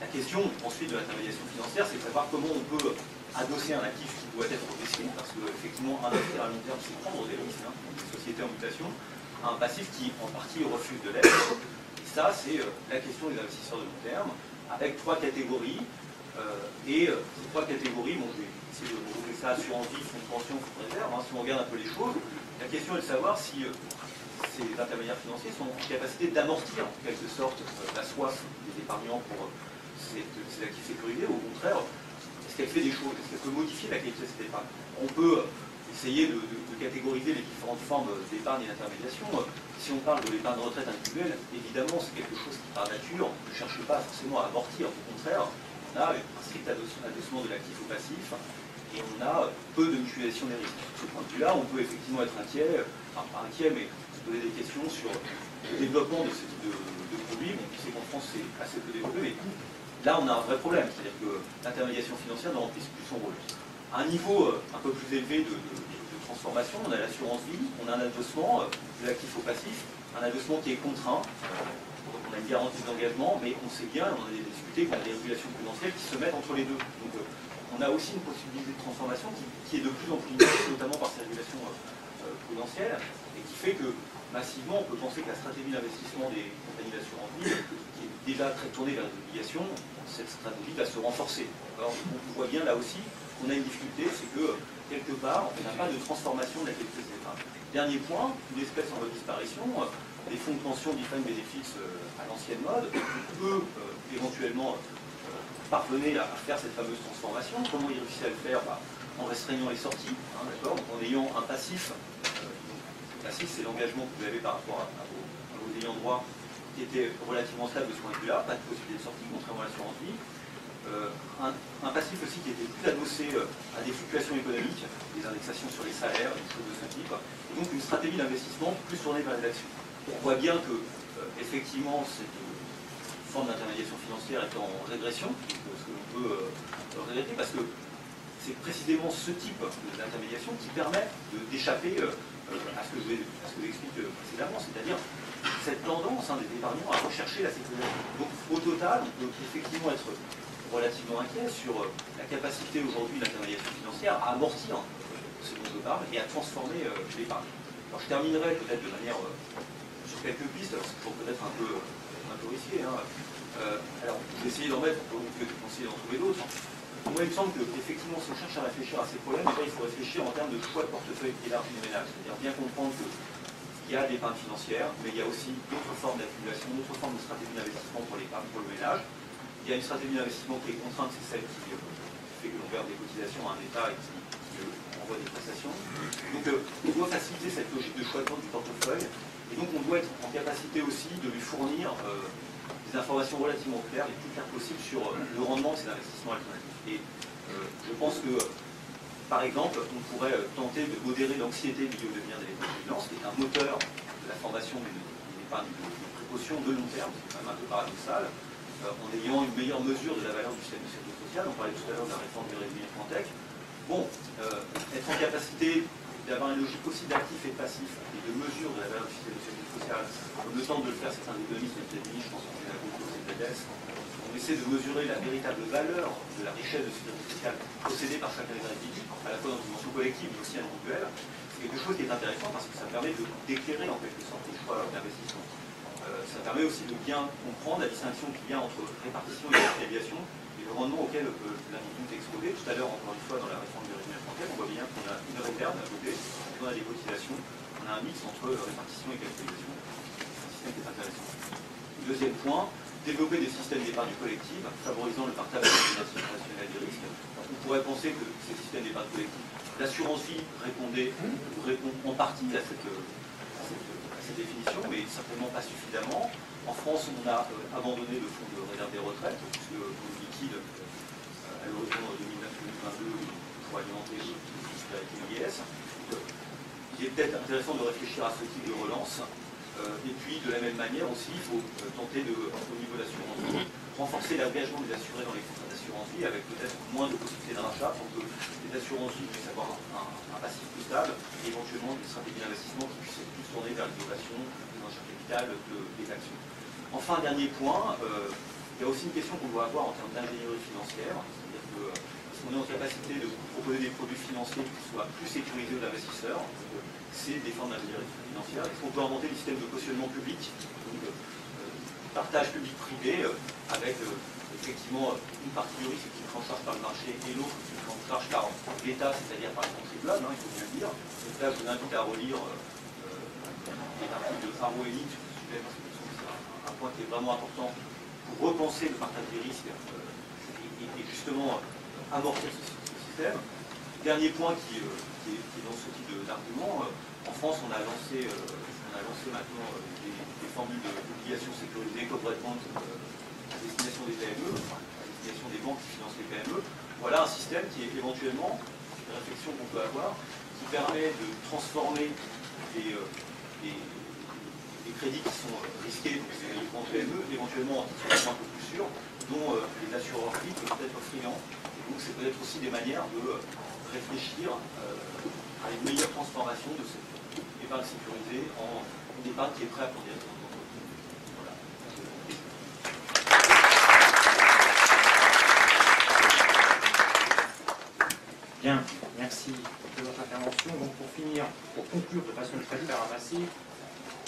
la question ensuite de l'intermédiation financière, c'est de savoir comment on peut adosser un actif qui doit être risqué, parce que effectivement investir à long terme, c'est prendre des risques, une société en mutation, à un passif qui en partie refuse de l'être. Et ça, c'est la question des investisseurs de long terme, avec trois catégories. Et ces trois catégories, bon, je vais essayer de regrouper ça, assurance vie, fonds de pension, fonds de réserve, hein, si on regarde un peu les choses, la question est de savoir si ces intermédiaires financiers sont en capacité d'amortir en quelque sorte la soif des épargnants pour ces actifs sécurisés, ou au contraire, est-ce qu'elle fait des choses, est-ce qu'elle peut modifier la qualité de cette épargne? On peut essayer de catégoriser les différentes formes d'épargne et d'intermédiation. Si on parle de l'épargne de retraite individuelle, évidemment c'est quelque chose qui par nature ne cherche pas forcément à amortir, au contraire, on a un strict adossement de l'actif au passif, et on a peu de mutualisation des risques. De ce point de vue-là, on peut effectivement être inquiet, enfin pas inquiet, mais se poser des questions sur le développement de ce type de produits. Bon, on sait qu'en France c'est assez peu développé, mais là on a un vrai problème, c'est-à-dire que l'intermédiation financière ne remplit plus son rôle. À un niveau un peu plus élevé de transformation, on a l'assurance vie, on a un adossement de l'actif au passif, un adossement qui est contraint, donc on a une garantie d'engagement, mais on sait bien, on a discuté qu'on a des régulations prudentielles qui se mettent entre les deux. Donc on a aussi une possibilité de transformation qui est de plus en plus limitée, notamment par ces régulations prudentielles, et qui fait que massivement on peut penser que la stratégie d'investissement des compagnies d'assurance vie, qui est déjà très tournée vers les obligations, cette stratégie va se renforcer. Alors, on voit bien là aussi qu'on a une difficulté, c'est que quelque part, on n'a pas de transformation de la qualité des épargnes. Dernier point, une espèce en voie de disparition, des fonds de pension defined benefits à l'ancienne mode, peut éventuellement parvenir à faire cette fameuse transformation. Comment ils réussissent à le faire? En restreignant les sorties, hein, d'accord, en ayant un passif. Le passif, c'est l'engagement que vous avez par rapport à vos ayants droit qui était relativement stable de ce point de vue-là, pas de possibilité de sortie, contrairement à l'assurance vie. Un passif aussi qui était plus adossé à des fluctuations économiques, des indexations sur les salaires, des choses de ce type, et donc une stratégie d'investissement plus tournée vers les actions. On voit bien que, effectivement, cette forme d'intermédiation financière est en régression, ce que l'on peut regretter, parce que c'est précisément ce type d'intermédiation qui permet d'échapper à ce que j'explique précédemment, c'est-à-dire cette tendance des épargnants à rechercher la sécurisation. Donc au total, on peut effectivement être relativement inquiet sur la capacité aujourd'hui de l'intermédiation financière à amortir ce dont je parle et à transformer l'épargne. Alors je terminerai peut-être de manière sur quelques pistes, alors c'est toujours peut-être un peu risqué. Hein. Alors je vais essayer d'en mettre pour que vous essayer d'en trouver d'autres. Moi il me semble qu'effectivement si on cherche à réfléchir à ces problèmes, il faut réfléchir en termes de choix de portefeuille élargi des ménages. C'est-à-dire bien comprendre qu'il y a l'épargne financière, mais il y a aussi d'autres formes d'accumulation, d'autres formes de stratégie d'investissement pour l'épargne, pour le ménage. Il y a une stratégie d'investissement qui est contrainte, c'est celle qui fait que l'on verse des cotisations à un État et qui envoie des prestations. Donc on doit faciliter cette logique de choix de du portefeuille. Et donc on doit être en capacité aussi de lui fournir des informations relativement claires, les plus claires possibles sur le rendement de ces investissements alternatifs. Et je pense que, par exemple, on pourrait tenter de modérer l'anxiété liée au devenir des épargnants, qui est un moteur de la formation d'une épargne de précaution de long terme, c'est quand même un peu paradoxal, en ayant une meilleure mesure de la valeur du système de sécurité sociale. On parlait tout à l'heure de la réforme du régime Fantech. Bon, être en capacité d'avoir une logique aussi d'actif et de passif et de mesure de la valeur du système de sécurité sociale, comme le temps de le faire certains économistes aux États-Unis, je pense qu'on est à beaucoup aux États-Unis, on essaie de mesurer la véritable valeur de la richesse de sécurité sociale possédée par chacun des individus, à la fois dans une dimension collective mais aussi individuelle. C'est quelque chose qui est intéressant parce que ça permet d'éclairer en quelque sorte les choix d'investissement. Ça permet aussi de bien comprendre la distinction qu'il y a entre répartition et capitalisation et le rendement auquel l'individu est exposé. Tout à l'heure, encore une fois, dans la réforme du régime français, on voit bien qu'on a une réserve d'un côté, et qu'on a des cotisations, on a un mix entre répartition et capitalisation. C'est un système qui est intéressant. Deuxième point, développer des systèmes d'épargne collective, favorisant le partage de l'organisation nationale des risques. On pourrait penser que ces systèmes d'épargne collective, l'assurance vie répond en partie à cette définition, mais certainement pas suffisamment. En France, on a abandonné le fonds de réserve des retraites, puisque le liquide à l'horizon 2009-2022 pour alimenter le disparité vieillesse. Il est peut-être intéressant de réfléchir à ce type de relance. Et puis, de la même manière aussi, il faut tenter de, au niveau de l'assurance vie, renforcer l'engagement des assurés dans les contrats d'assurance vie, avec peut-être moins de possibilités de rachat pour que les assurances vie puissent avoir un passif plus stable et éventuellement des stratégies d'investissement qui puissent être plus tournées vers l'innovation, l'achat capital, des actions. Enfin, dernier point, il y a aussi une question qu'on doit avoir en termes d'ingénierie financière, c'est-à-dire que est-ce qu'on est en capacité de proposer des produits financiers qui soient plus sécurisés aux investisseurs, c'est des formes d'ingénierie financière. Est-ce qu'on peut inventer des systèmes de cautionnement public, donc partage public-privé, avec effectivement une partie du risque qui est pris en charge par le marché et l'autre qui est pris en charge par l'État, c'est-à-dire par les contribuables, il faut bien le dire. Donc là, je vous invite à relire l'article de Faro et Lynch sur ce sujet, parce que c'est un point qui est vraiment important pour repenser le partage des risques et justement amortir ce système. Dernier point qui est dans ce type d'argument, en France, on a lancé maintenant des formules d'obligations sécurisées, corporate bonds, à destination des PME, à destination des banques qui financent les PME. Voilà un système qui est éventuellement, une réflexion qu'on peut avoir, qui permet de transformer les crédits qui sont risqués pour ces grands PME, éventuellement en titres un peu plus sûrs, dont les assureurs privés peuvent être friands. Et donc c'est peut-être aussi des manières de réfléchir à une meilleure transformation de cette épargne sécurisée en une épargne qui est prête à prendre des risques. Voilà. Bien, merci de votre intervention. Donc pour finir, pour conclure de façon très claire ramassée,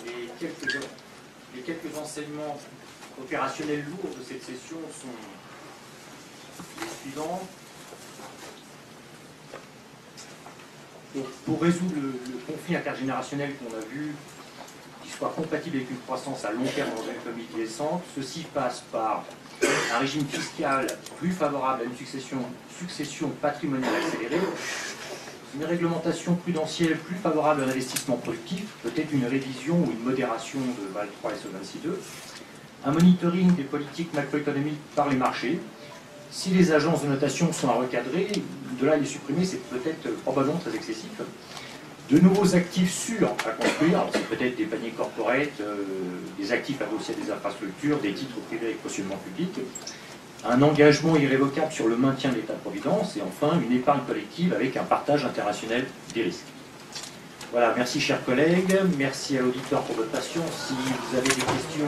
les quelques enseignements opérationnels lourds de cette session sont les suivants. Donc, pour résoudre le conflit intergénérationnel qu'on a vu, qui soit compatible avec une croissance à long terme dans une économie vieillissante, ceci passe par un régime fiscal plus favorable à une succession patrimoniale accélérée, une réglementation prudentielle plus favorable à l'investissement productif, peut-être une révision ou une modération de Bâle 3 et Solvency 2, un monitoring des politiques macroéconomiques par les marchés. Si les agences de notation sont à recadrer, de là à les supprimer, c'est peut-être probablement très excessif. De nouveaux actifs sûrs à construire, c'est peut-être des paniers corporate, des actifs associés à des infrastructures, des titres privés avec cautionnement public, un engagement irrévocable sur le maintien de l'État-providence, et enfin une épargne collective avec un partage interrationnel des risques. Voilà, merci chers collègues, merci à l'auditeur pour votre patience. Si vous avez des questions,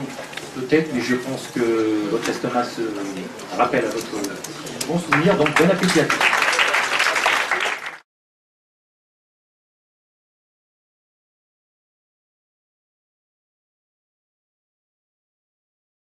peut-être, mais je pense que votre estomac se rappelle à votre bon souvenir, donc bon appétit à tous.